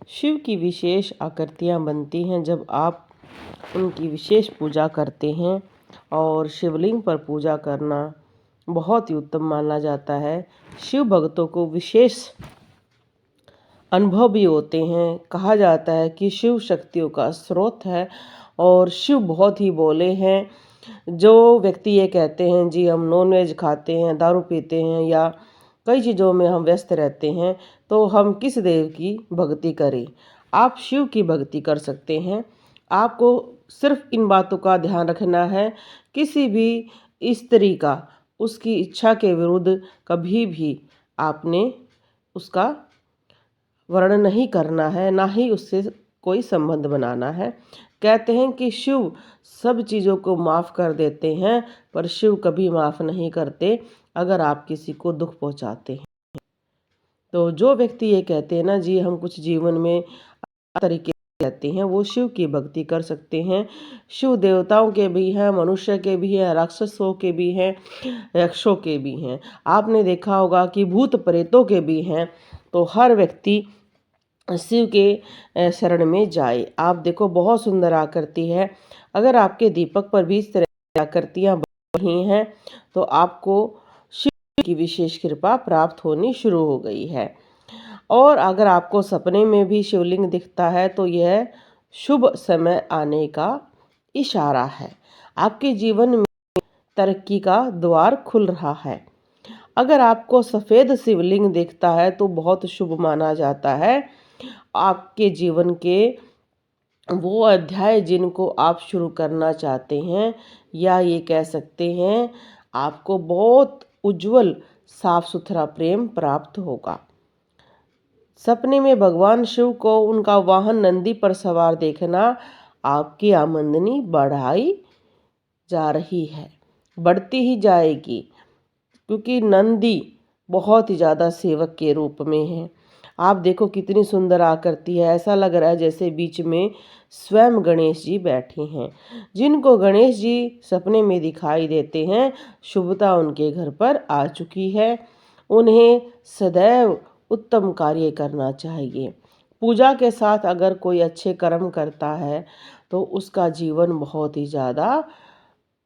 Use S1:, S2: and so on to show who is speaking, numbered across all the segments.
S1: शिव की विशेष आकृतियाँ बनती हैं जब आप उनकी विशेष पूजा करते हैं। और शिवलिंग पर पूजा करना बहुत ही उत्तम माना जाता है। शिव भक्तों को विशेष अनुभव भी होते हैं। कहा जाता है कि शिव शक्तियों का स्रोत है और शिव बहुत ही भोले हैं। जो व्यक्ति ये कहते हैं जी हम नॉनवेज खाते हैं, दारू पीते हैं या कई चीज़ों में हम व्यस्त रहते हैं, तो हम किस देव की भक्ति करें? आप शिव की भक्ति कर सकते हैं। आपको सिर्फ इन बातों का ध्यान रखना है, किसी भी स्त्री का उसकी इच्छा के विरुद्ध कभी भी आपने उसका वर्णन नहीं करना है, ना ही उससे कोई संबंध बनाना है। कहते हैं कि शिव सब चीज़ों को माफ़ कर देते हैं, पर शिव कभी माफ़ नहीं करते अगर आप किसी को दुख पहुंचाते हैं। तो जो व्यक्ति ये कहते हैं ना जी हम कुछ जीवन में तरीके रहते हैं, वो शिव की भक्ति कर सकते हैं। शिव देवताओं के भी हैं, मनुष्य के भी हैं, राक्षसों के भी हैं, यक्षों के भी हैं। आपने देखा होगा कि भूत प्रेतों के भी हैं। तो हर व्यक्ति शिव के शरण में जाए। आप देखो बहुत सुंदर आकृति है। अगर आपके दीपक पर भी इस तरह की आकृतियाँ बन रही हैं तो आपको शिव की विशेष कृपा प्राप्त होनी शुरू हो गई है। और अगर आपको सपने में भी शिवलिंग दिखता है तो यह शुभ समय आने का इशारा है। आपके जीवन में तरक्की का द्वार खुल रहा है। अगर आपको सफ़ेद शिवलिंग दिखता है तो बहुत शुभ माना जाता है। आपके जीवन के वो अध्याय जिनको आप शुरू करना चाहते हैं, या ये कह सकते हैं आपको बहुत उज्जवल साफ सुथरा प्रेम प्राप्त होगा। सपने में भगवान शिव को उनका वाहन नंदी पर सवार देखना आपकी आमदनी बढ़ाई जा रही है, बढ़ती ही जाएगी, क्योंकि नंदी बहुत ही ज़्यादा सेवक के रूप में है। आप देखो कितनी सुंदर आकृति है। ऐसा लग रहा है जैसे बीच में स्वयं गणेश जी बैठे हैं। जिनको गणेश जी सपने में दिखाई देते हैं, शुभता उनके घर पर आ चुकी है। उन्हें सदैव उत्तम कार्य करना चाहिए। पूजा के साथ अगर कोई अच्छे कर्म करता है तो उसका जीवन बहुत ही ज़्यादा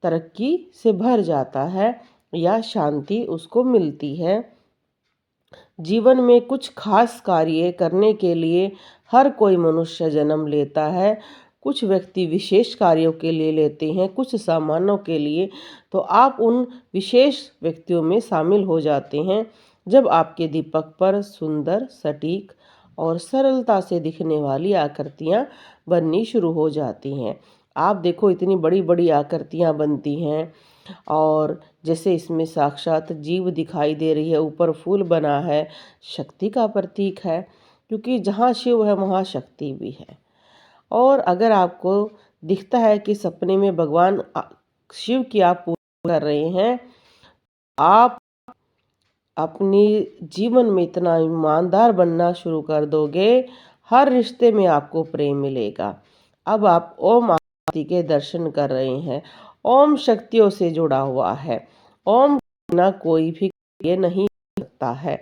S1: तरक्की से भर जाता है या शांति उसको मिलती है। जीवन में कुछ खास कार्य करने के लिए हर कोई मनुष्य जन्म लेता है। कुछ व्यक्ति विशेष कार्यों के लिए लेते हैं, कुछ सामान्यों के लिए। तो आप उन विशेष व्यक्तियों में शामिल हो जाते हैं जब आपके दीपक पर सुंदर, सटीक और सरलता से दिखने वाली आकृतियाँ बननी शुरू हो जाती हैं। आप देखो इतनी बड़ी बड़ी आकृतियाँ बनती हैं और जैसे इसमें साक्षात जीव दिखाई दे रही है, ऊपर फूल बना है, शक्ति का प्रतीक है, क्योंकि जहाँ शिव है वहाँ शक्ति भी है। और अगर आपको दिखता है कि सपने में भगवान शिव की आप पूजा कर रहे हैं, आप अपनी जीवन में इतना ईमानदार बनना शुरू कर दोगे, हर रिश्ते में आपको प्रेम मिलेगा। अब आप ओम आरती के दर्शन कर रहे हैं। ओम शक्तियों से जुड़ा हुआ है। ओम बिना कोई भी कार्य नहीं सकता है।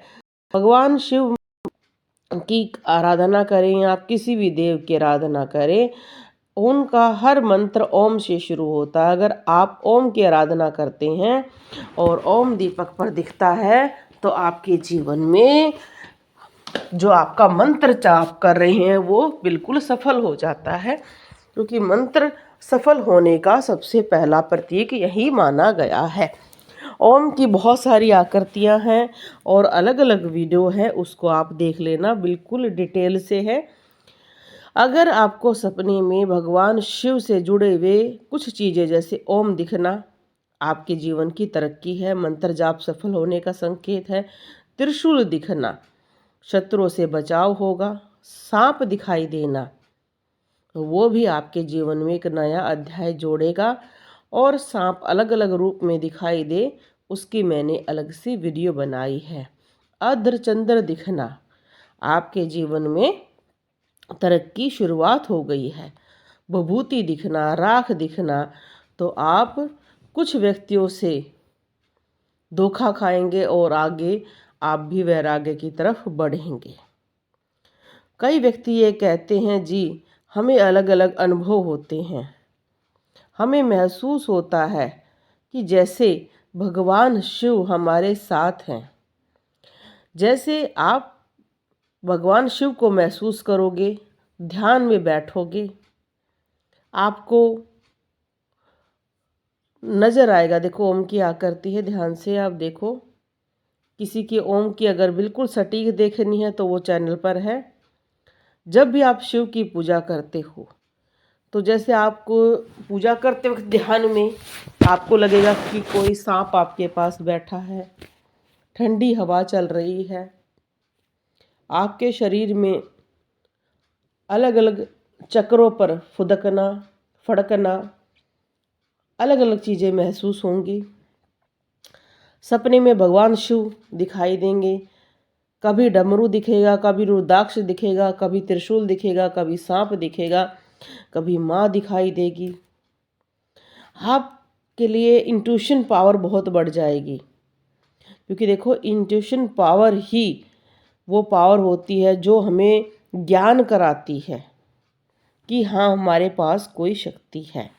S1: भगवान शिव की आराधना करें, आप किसी भी देव की आराधना करें, उनका हर मंत्र ओम से शुरू होता है। अगर आप ओम की आराधना करते हैं और ओम दीपक पर दिखता है तो आपके जीवन में जो आपका मंत्र जाप कर रहे हैं वो बिल्कुल सफल हो जाता है, क्योंकि मंत्र सफल होने का सबसे पहला प्रतीक यही माना गया है। ओम की बहुत सारी आकृतियां हैं और अलग अलग वीडियो है, उसको आप देख लेना, बिल्कुल डिटेल से है। अगर आपको सपने में भगवान शिव से जुड़े हुए कुछ चीज़ें जैसे ओम दिखना आपके जीवन की तरक्की है, मंत्र जाप सफल होने का संकेत है। त्रिशूल दिखना शत्रुओं से बचाव होगा। सांप दिखाई देना तो वो भी आपके जीवन में एक नया अध्याय जोड़ेगा। और सांप अलग अलग रूप में दिखाई दे उसकी मैंने अलग सी वीडियो बनाई है। अर्धचंद्र दिखना आपके जीवन में तरक्की शुरुआत हो गई है। विभूति दिखना, राख दिखना तो आप कुछ व्यक्तियों से धोखा खाएंगे और आगे आप भी वैराग्य की तरफ बढ़ेंगे। कई व्यक्ति ये कहते हैं जी हमें अलग अलग अनुभव होते हैं, हमें महसूस होता है कि जैसे भगवान शिव हमारे साथ हैं। जैसे आप भगवान शिव को महसूस करोगे, ध्यान में बैठोगे, आपको नज़र आएगा। देखो ओम की आकृति है, ध्यान से आप देखो। किसी की ओम की अगर बिल्कुल सटीक देखनी है तो वो चैनल पर है। जब भी आप शिव की पूजा करते हो तो जैसे आपको पूजा करते वक्त ध्यान में आपको लगेगा कि कोई सांप आपके पास बैठा है, ठंडी हवा चल रही है, आपके शरीर में अलग अलग चक्रों पर फुदकना, फड़कना, अलग अलग चीज़ें महसूस होंगी। सपने में भगवान शिव दिखाई देंगे, कभी डमरू दिखेगा, कभी रुद्राक्ष दिखेगा, कभी त्रिशूल दिखेगा, कभी सांप दिखेगा, कभी माँ दिखाई देगी। आपके लिए इंट्यूशन पावर बहुत बढ़ जाएगी, क्योंकि देखो इंट्यूशन पावर ही वो पावर होती है जो हमें ज्ञान कराती है कि हाँ हमारे पास कोई शक्ति है।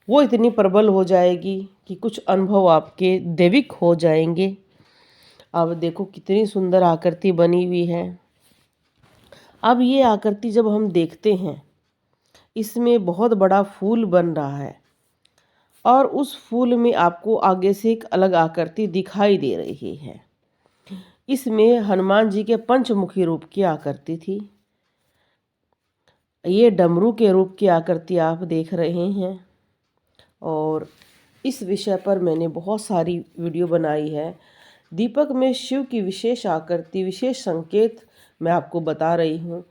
S1: वो इतनी प्रबल हो जाएगी कि कुछ अनुभव आपके दैविक हो जाएंगे। अब देखो कितनी सुंदर आकृति बनी हुई है। अब ये आकृति जब हम देखते हैं, इसमें बहुत बड़ा फूल बन रहा है और उस फूल में आपको आगे से एक अलग आकृति दिखाई दे रही है। इसमें हनुमान जी के पंचमुखी रूप की आकृति थी। ये डमरू के रूप की आकृति आप देख रहे हैं और इस विषय पर मैंने बहुत सारी वीडियो बनाई है। दीपक में शिव की विशेष आकृति, विशेष संकेत मैं आपको बता रही हूँ।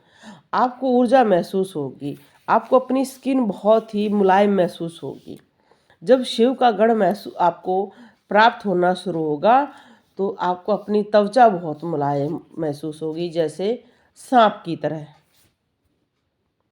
S1: आपको ऊर्जा महसूस होगी, आपको अपनी स्किन बहुत ही मुलायम महसूस होगी। जब शिव का गण महसूस आपको प्राप्त होना शुरू होगा तो आपको अपनी त्वचा बहुत मुलायम महसूस होगी, जैसे सांप की तरह।